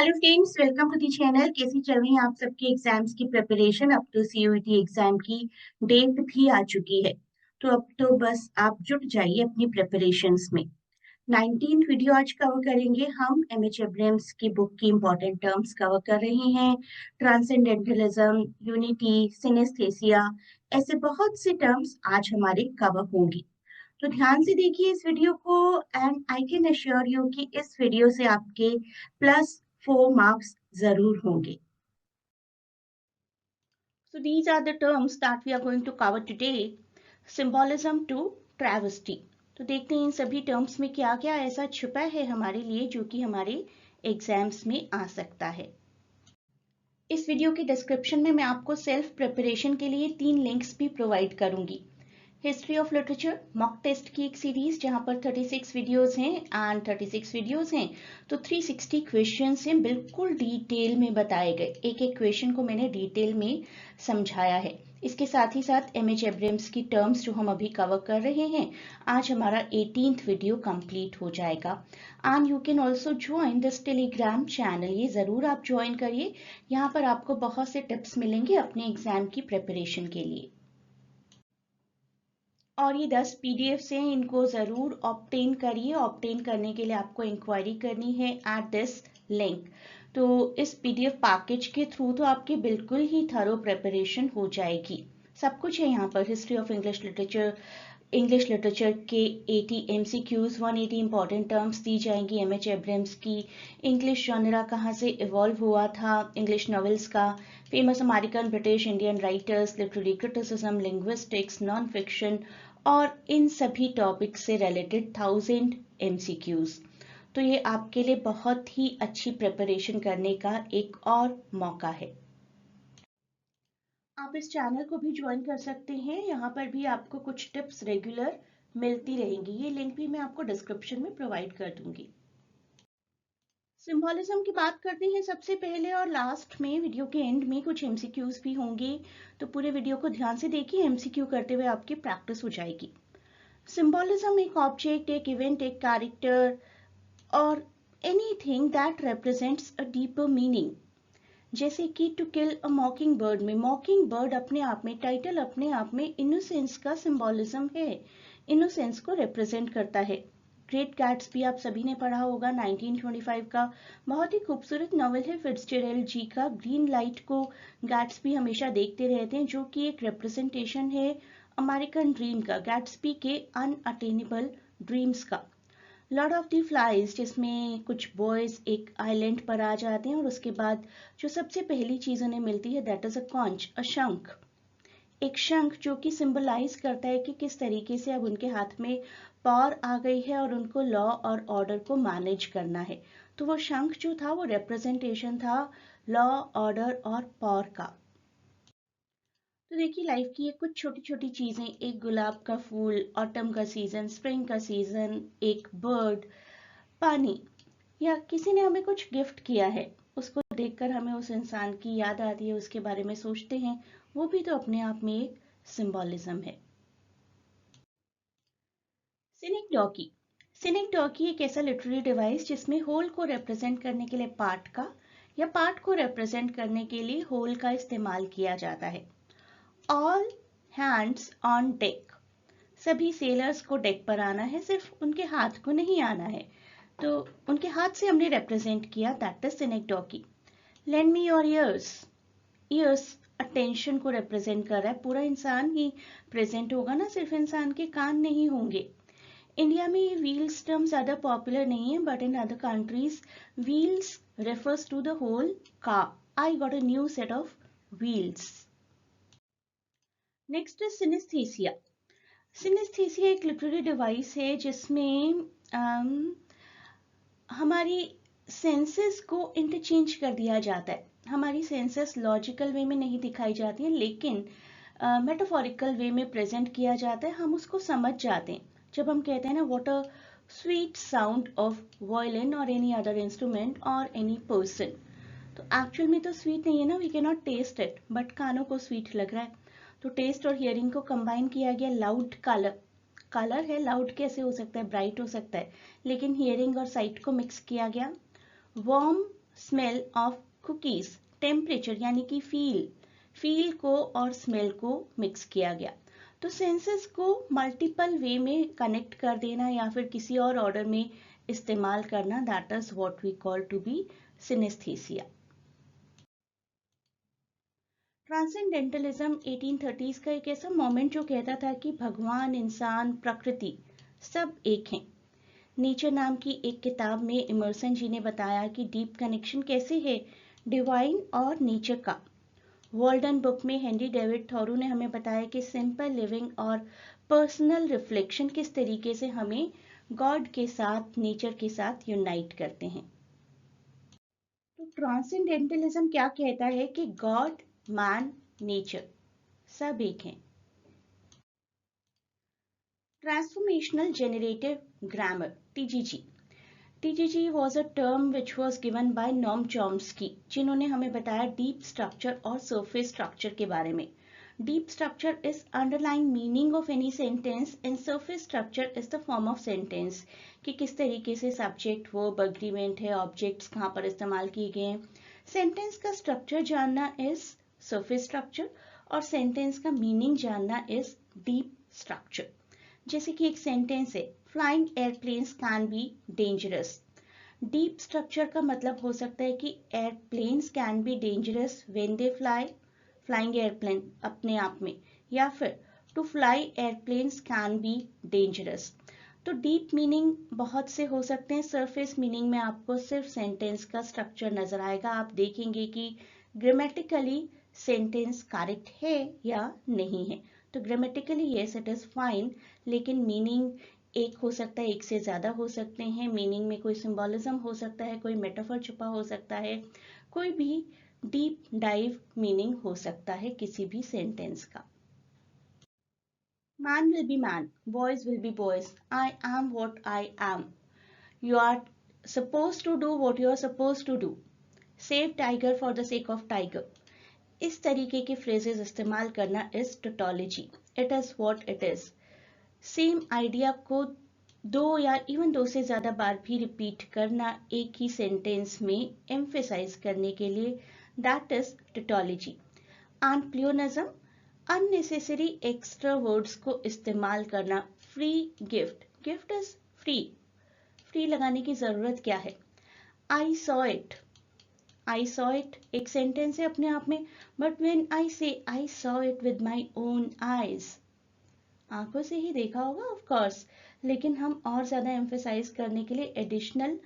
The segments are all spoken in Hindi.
Hello friends, welcome to the channel. कैसी चल रही है आप सबके एग्जाम्स की प्रिपरेशन? अब तो सीयूईटी एग्जाम की डेट भी आ चुकी है, तो अब तो बस आप जुट जाइए अपनी प्रिपरेशंस में। 19th वीडियो आज कवर करेंगे हम। एमएच एब्राहम्स की बुक की इंपॉर्टेंट टर्म्स कवर कर रहे हैं। ट्रांसेंडेंटलिज्म, यूनिटी, सिनेस्थेसिया, ऐसे बहुत से टर्म्स आज हमारे कवर होंगी। तो ध्यान से देखिए इस वीडियो को, and I can assure you कि इस वीडियो से आपके +4 मार्क्स जरूर होंगे। So these are the terms that we are going to cover today. Symbolism to travesty. तो देखते हैं इन सभी टर्म्स में क्या क्या ऐसा छुपा है हमारे लिए जो कि हमारे एग्जाम्स में आ सकता है। इस वीडियो के डिस्क्रिप्शन में मैं आपको सेल्फ प्रिपरेशन के लिए 3 लिंक्स भी प्रोवाइड करूंगी। History of literature mock test की एक सीरीज जहां पर 36 वीडियोस हैं एंड 36 वीडियोस हैं तो 360 क्वेश्चंस हैं, बिल्कुल डिटेल में बताए गए। एक एक क्वेश्चन को मैंने डिटेल में समझाया है। इसके साथ ही साथ एमएच एब्राहम्स की टर्म्स जो हम अभी कवर कर रहे हैं, आज हमारा 18th वीडियो कंप्लीट हो जाएगा। And you can also join this Telegram channel, ये ज़रूर आप ज्वाइन करिए। यहाँ पर आपको बहुत से टिप्स मिलेंगे अपने एग्जाम की प्रिपरेशन के लिए। और ये 10 पीडीएफ्स हैं, इनको ज़रूर ऑब्टेन करिए। ऑब्टेन करने के लिए आपको इंक्वायरी करनी है एट दिस लिंक। तो इस पीडीएफ पैकेज के थ्रू तो आपकी बिल्कुल ही थरो प्रिपरेशन हो जाएगी। सब कुछ है यहाँ पर। हिस्ट्री ऑफ इंग्लिश लिटरेचर के 80 एमसीक्यूज, 180 इंपॉर्टेंट टर्म्स दी जाएंगी एमएच एब्राहम्स की। इंग्लिश जॉनरा कहाँ से इवॉल्व हुआ था, इंग्लिश नॉवेल्स का, famous American British Indian writers, literary criticism, linguistics, non fiction और इन सभी टॉपिक से रिलेटेड 1000 एमसीक्यूज। तो ये आपके लिए बहुत ही अच्छी प्रिपरेशन करने का एक और मौका है। आप इस चैनल को भी ज्वाइन कर सकते हैं, यहाँ पर भी आपको कुछ टिप्स रेगुलर मिलती रहेंगी। ये लिंक भी मैं आपको डिस्क्रिप्शन में प्रोवाइड कर दूंगी। सिंबोलिज्म की बात करते हैं सबसे पहले, और लास्ट में वीडियो के एंड में कुछ एमसीक्यूज भी होंगे, तो पूरे वीडियो को ध्यान से देखिए। एमसीक्यू करते हुए आपकी प्रैक्टिस हो जाएगी। सिंबोलिज्म एक ऑब्जेक्ट, एक इवेंट, एक कैरेक्टर और anything that represents a deeper meaning. जैसे कि टू किल अ मॉकिंग बर्ड में मॉकिंग बर्ड अपने आप में, टाइटल अपने आप में इनोसेंस का सिंबोलिज्म है, इनोसेंस को रिप्रेजेंट करता है। ग्रेट गैट्सबी आप सभी ने पढ़ा होगा, 1925 का बहुत ही खूबसूरत नॉवल है फिट्जजेराल्ड जी का। ग्रीन लाइट को गैट्सबी हमेशा देखते रहते हैं, जो कि एक रिप्रेजेंटेशन है अमेरिकन ड्रीम का, गैट्सबी के अनअटेनेबल ड्रीम्स का। लॉर्ड ऑफ द फ्लाइज, जिसमें कुछ बॉयज एक आइलैंड पर आ जाते हैं और उसके बाद जो सबसे पहली चीज उन्हें मिलती है दैट इज अ कॉन्च, अ शंख। एक शंख जो कि सिंबलाइज करता है कि किस तरीके से अब उनके हाथ में पावर आ गई है और उनको लॉ और ऑर्डर को मैनेज करना है। तो वो शंख जो था वो रिप्रेजेंटेशन था लॉ, ऑर्डर और पावर का। तो देखिए लाइफ की ये कुछ छोटी छोटी चीजें, एक गुलाब का फूल, ऑटम का सीजन, स्प्रिंग का सीजन, एक बर्ड, पानी, या किसी ने हमें कुछ गिफ्ट किया है, उसको देखकर हमें उस इंसान की याद आती है, उसके बारे में सोचते हैं, वो भी तो अपने आप में एक सिंबोलिज्म है। सिनेक्डॉकी, सिनेक्डॉकी एक ऐसा लिटरेरी डिवाइस जिसमें होल को रिप्रेजेंट करने के लिए पार्ट का, या पार्ट को रिप्रेजेंट करने के लिए होल का इस्तेमाल किया जाता है। ऑल हैंड्स ऑन डेक, सभी सेलर्स को डेक पर आना है, सिर्फ उनके हाथ को नहीं आना है, तो उनके हाथ से हमने रिप्रेजेंट किया, that is synecdoche. Lend me your ears, ears attention को रिप्रेजेंट कर रहा है, पूरा इंसान ही प्रेजेंट होगा ना, सिर्फ इंसान के कान नहीं होंगे। इंडिया में ये व्हील्स टर्म ज्यादा पॉपुलर नहीं है, but in other countries wheels refers to the whole car. I got a new set of wheels. Next is synaesthesia. Synaesthesia एक लिटरेरी डिवाइस है जिसमें हमारी सेंसेस को इंटरचेंज कर दिया जाता है। हमारी सेंसेस लॉजिकल वे में नहीं दिखाई जाती हैं, लेकिन मेटाफोरिकल वे में प्रेजेंट किया जाता है, हम उसको समझ जाते हैं। जब हम कहते हैं ना what a sweet sound of violin और एनी अदर इंस्ट्रूमेंट और एनी पर्सन, तो एक्चुअल में तो स्वीट नहीं है ना, we can not taste it, but कानों को स्वीट लग रहा है। तो टेस्ट और हियरिंग को कंबाइन किया गया। लाउड कलर, कलर है, लाउड कैसे हो सकता है, ब्राइट हो सकता है, लेकिन हियरिंग और साइट को मिक्स किया गया। Warm smell of cookies, temperature यानी कि फील को और स्मेल को मिक्स किया गया। तो सेंसेस को मल्टीपल वे में कनेक्ट कर देना या फिर किसी और ऑर्डर में इस्तेमाल करना, that is what we call to be synaesthesia. Transcendentalism 1830s का एक ऐसा मोमेंट जो कहता था कि भगवान, इंसान, प्रकृति सब एक हैं। नेचर नाम की एक किताब में इमर्सन जी ने बताया कि डीप कनेक्शन कैसे है डिवाइन और नेचर का। वॉल्डन बुक में हेनरी डेविड थॉरो ने हमें बताया कि सिंपल लिविंग और पर्सनल रिफ्लेक्शन किस तरीके से हमें गॉड के साथ, नेचर के साथ यूनाइट करते हैं। तो ट्रांसेंडेंटलिज्म क्या कहता है कि गॉड, मैन, नेचर सब एक हैं। Transformational generative grammar, TGG. TGG was a term which was given by Noam Chomsky, जिन्होंने हमें बताया डीप स्ट्रक्चर और सरफेस स्ट्रक्चर के बारे में। Deep structure is underlying meaning of any sentence and surface structure is the form of sentence, कि किस तरीके से सब्जेक्ट, वर्ब, एग्रीमेंट है, ऑब्जेक्ट्स कहाँ पर इस्तेमाल किए गए हैं। सेंटेंस का स्ट्रक्चर जानना इज सरफेस स्ट्रक्चर और सेंटेंस का मीनिंग जानना इज डीप स्ट्रक्चर। जैसे कि एक सेंटेंस है, flying airplanes can be dangerous. Deep structure का मतलब हो सकता है कि airplanes can be dangerous when they fly, flying airplane अपने आप में, या फिर to fly airplanes can be dangerous. तो डीप मीनिंग बहुत से हो सकते हैं, सरफेस मीनिंग में आपको सिर्फ सेंटेंस का स्ट्रक्चर नजर आएगा। आप देखेंगे कि ग्रामेटिकली सेंटेंस करेक्ट है या नहीं है। तो grammatically yes it is fine, लेकिन मीनिंग एक हो सकता है, एक से ज्यादा हो सकते हैं। मीनिंग में कोई सिंबॉलिज्म हो सकता है, कोई मेटाफर छुपा हो सकता है, कोई भी डीप डाइव मीनिंग हो सकता है किसी भी सेंटेंस का। Man will be man, boys will be boys, I am what I am, you are supposed to do what you are supposed to do, save tiger for the sake of tiger। इस तरीके के फ्रेजेस इस्तेमाल करना is tautology, it is what it is. Same idea को दो या इवन दो से ज्यादा बार भी रिपीट करना एक ही सेंटेंस में एम्फेसाइज करने के लिए, that is tautology. And pluralism, unnecessary extra words को इस्तेमाल करना। Free gift, gift is free, free लगाने की जरूरत क्या है। I saw it, I saw it एक सेंटेंस है अपने आप में, बट व्हेन आई से I saw it with my own eyes, आंखों से ही देखा होगा ऑफ कोर्स, लेकिन हम और ज्यादा एम्फेसाइज करने के लिए एडिशनल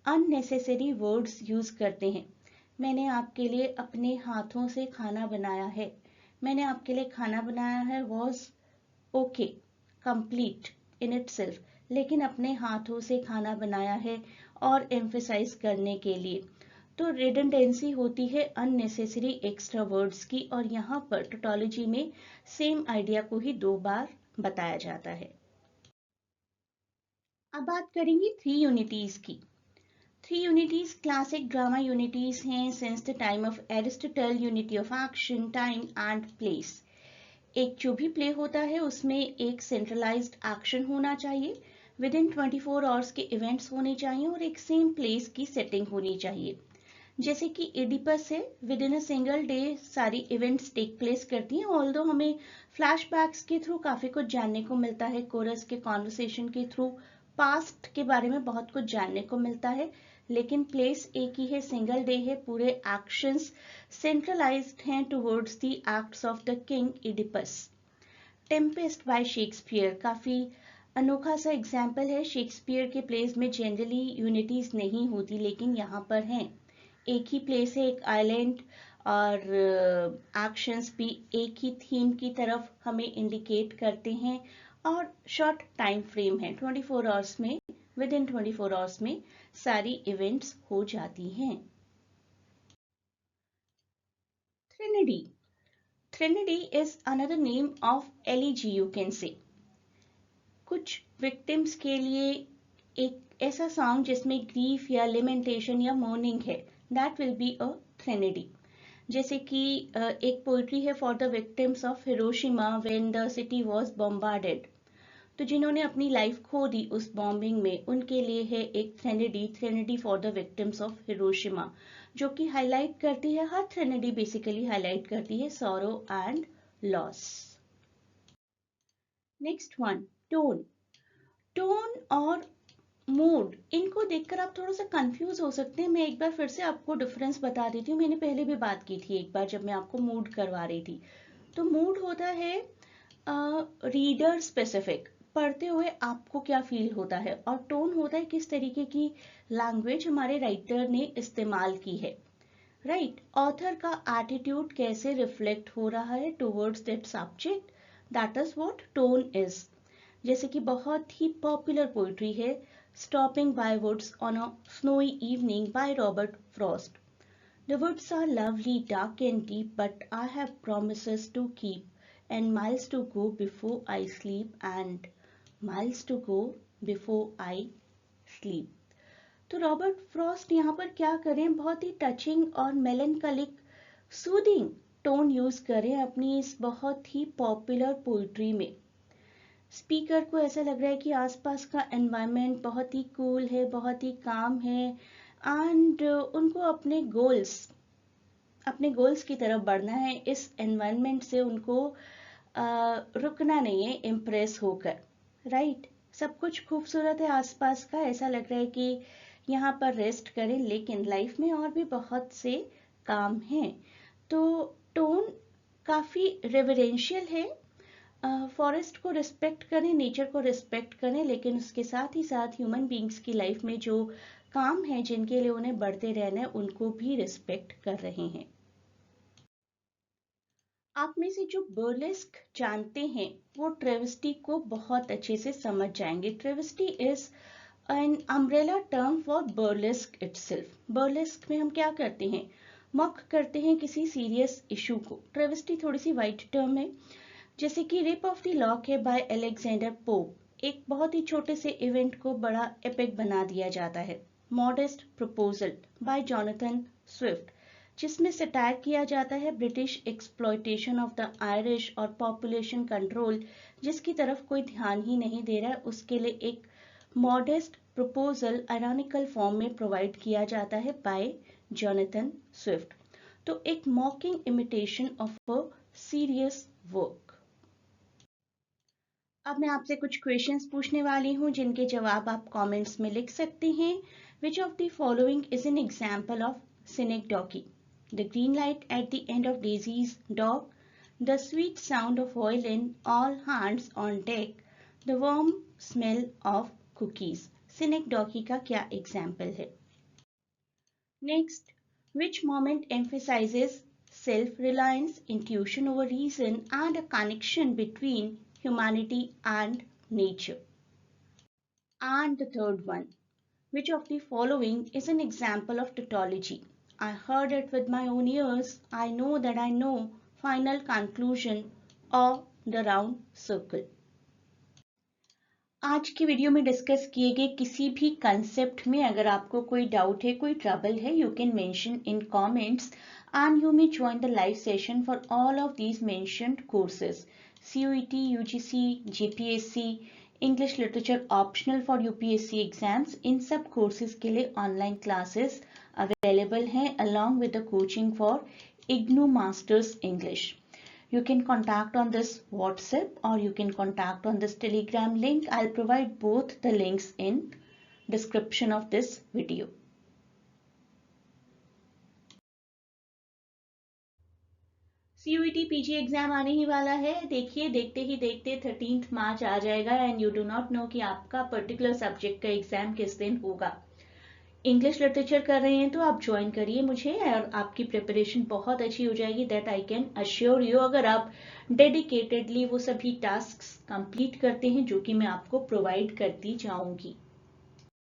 अननेसेसरी वर्ड्स यूज करते हैं। मैंने आपके लिए अपने हाथों से खाना बनाया है, मैंने आपके लिए खाना बनाया है was okay, complete in itself, लेकिन अपने हाथों से खाना बनाया है और एम्फेसाइज करने के लिए। तो रिडंडेंसी होती है अननेसेसरी एक्स्ट्रा वर्ड्स की, और यहाँ पर टोटोलॉजी में सेम आइडिया को ही दो बार बताया जाता है। अब बात करेंगे थ्री यूनिटीज की। Three unities classic drama unities हैं since the time of Aristotle, unity of action, time and place. एक जो भी प्ले होता है उसमें एक सेंट्रलाइज्ड एक्शन होना चाहिए, विद इन 24 आवर्स के इवेंट्स होने चाहिए और एक सेम प्लेस की सेटिंग होनी चाहिए। जैसे कि एडिपस है, with in a single day सारी इवेंट्स टेक प्लेस करती हैं, ऑल्दो हमें फ्लैशबैक्स के थ्रू काफी कुछ जानने को मिलता है, कोरस के कॉन्वर्सेशन के थ्रू पास्ट के बारे में बहुत कुछ जानने को मिलता है, लेकिन प्लेस एक ही है, सिंगल डे है, पूरे एक्शंस सेंट्रलाइज्ड हैं towards the acts of the king Oedipus. Tempest bye Shakespeare काफी अनोखा सा एग्जाम्पल है। शेक्सपियर के प्लेस में जनरली यूनिटीज नहीं होती, लेकिन यहाँ पर हैं। एक ही प्लेस है, एक आइलैंड, और एक्शंस भी एक ही थीम की तरफ हमें इंडिकेट करते हैं, और शॉर्ट टाइम फ्रेम है, 24 आवर्स में, विद इन 24 आवर्स में सारी इवेंट्स हो जाती हैं। Trinity. Trinity is another name of elegy, you can say. कुछ विक्टिम्स के लिए एक ऐसा सॉन्ग जिसमें ग्रीफ या लिमेंटेशन या मोर्निंग है, दैट विल बी अ थ्रिनिडी। जैसे कि एक पोइट्री है for the victims of Hiroshima when the city was bombarded. तो जिन्होंने अपनी लाइफ खो दी उस बॉम्बिंग में, उनके लिए है एक threnody for the victims of Hiroshima, जो कि हाईलाइट करती है, हर थ्रेनिडी बेसिकली हाईलाइट करती है sorrow and loss. Next one, tone. Tone और मूड, इनको देखकर आप थोड़ा सा कंफ्यूज हो सकते हैं। मैं एक बार फिर से आपको डिफरेंस बता देती हूँ। मैंने पहले भी बात की थी एक बार जब मैं आपको मूड करवा रही थी। तो मूड होता है रीडर स्पेसिफिक, पढ़ते हुए आपको क्या फील होता है, और टोन होता है किस तरीके की लैंग्वेज हमारे राइटर ने इस्तेमाल की है, राइट। ऑथर का एटीट्यूड कैसे रिफ्लेक्ट हो रहा है towards that subject, that is what tone is. जैसे कि बहुत ही पॉपुलर पोइट्री है stopping by woods on a snowy evening by Robert Frost. The woods are lovely, dark and deep, but I have promises to keep, and miles to go before I sleep, and miles to go before I sleep. तो रॉबर्ट फ्रॉस्ट यहाँ पर क्या करें, बहुत ही टचिंग और मेलनकलिक सूदिंग टोन यूज करें अपनी इस बहुत ही पॉपुलर पोइट्री में। स्पीकर को ऐसा लग रहा है कि आसपास का एनवायरनमेंट बहुत ही कूल है, बहुत ही काम है, एंड उनको अपने गोल्स की तरफ बढ़ना है। इस एनवायरनमेंट से उनको रुकना नहीं है इम्प्रेस होकर, राइट। सब कुछ खूबसूरत है आसपास का, ऐसा लग रहा है कि यहाँ पर रेस्ट करें, लेकिन लाइफ में और भी बहुत से काम हैं। तो टोन काफ़ी रेवरेंशियल है, फॉरेस्ट को रिस्पेक्ट करें, नेचर को रिस्पेक्ट करें, लेकिन उसके साथ ही साथ ह्यूमन बींग्स की लाइफ में जो काम है जिनके लिए उन्हें बढ़ते रहना है उनको भी रिस्पेक्ट कर रहे हैं। आप में से जो बर्लेस्क जानते हैं वो ट्रेविस्टी को बहुत अच्छे से समझ जाएंगे। Travesty is an umbrella term for burlesque itself. Burlesque में हम क्या करते हैं, मॉक करते हैं किसी सीरियस इशू को। ट्रेविस्टी थोड़ी सी वाइड टर्म है, जैसे कि रिप ऑफ द लॉक है बाय अलेक्जेंडर पोप, एक बहुत ही छोटे से इवेंट को बड़ा एपिक बना दिया जाता है। Modest proposal by Jonathan Swift, जिसमें सटायर किया जाता है British exploitation of the Irish और पॉपुलेशन कंट्रोल जिसकी तरफ कोई ध्यान ही नहीं दे रहा है, उसके लिए एक मॉडेस्ट प्रपोजल आयरॉनिकल फॉर्म में प्रोवाइड किया जाता है बाय जॉनथन स्विफ्ट। तो एक मॉकिंग imitation of a serious work. अब मैं आपसे कुछ क्वेश्चंस पूछने वाली हूँ जिनके जवाब आप कमेंट्स में लिख सकते हैं। Which of the following is an example of synecdoche? The green light at the end of Daisy's dock, the sweet sound of violin, all hands on deck, the warm smell of cookies. Synecdoche का क्या example है? Next, which moment emphasizes self-reliance, intuition over reason, and a connection between humanity and nature? And the third one, which of the following is an example of tautology? I heard it with my own ears, I know that I know, final conclusion, or the round circle. आज की वीडियो में डिस्कस किए गए किसी भी कंसेप्ट में अगर आपको कोई डाउट है, कोई ट्रबल है, you can mention in comments and you may join the live session for all of these mentioned courses: CUET, UGC, JPSC, English literature optional for UPSC exams. इन सब कोर्सेज के लिए ऑनलाइन क्लासेस अवेलेबल हैं along with the coaching for IGNOU Masters English. You can contact on this WhatsApp or you can contact on this Telegram link. I'll provide both the links in description of this video. CUET PG exam आने ही वाला है। देखिए देखते ही देखते 13 मार्च आ जाएगा and you do not know कि आपका पर्टिकुलर सब्जेक्ट का एग्जाम किस दिन होगा। इंग्लिश लिटरेचर कर रहे हैं तो आप ज्वाइन करिए मुझे और आपकी प्रिपरेशन बहुत अच्छी हो जाएगी, that I can assure you, अगर आप डेडिकेटेडली वो सभी टास्क कंप्लीट करते हैं जो कि मैं आपको प्रोवाइड करती जाऊंगी।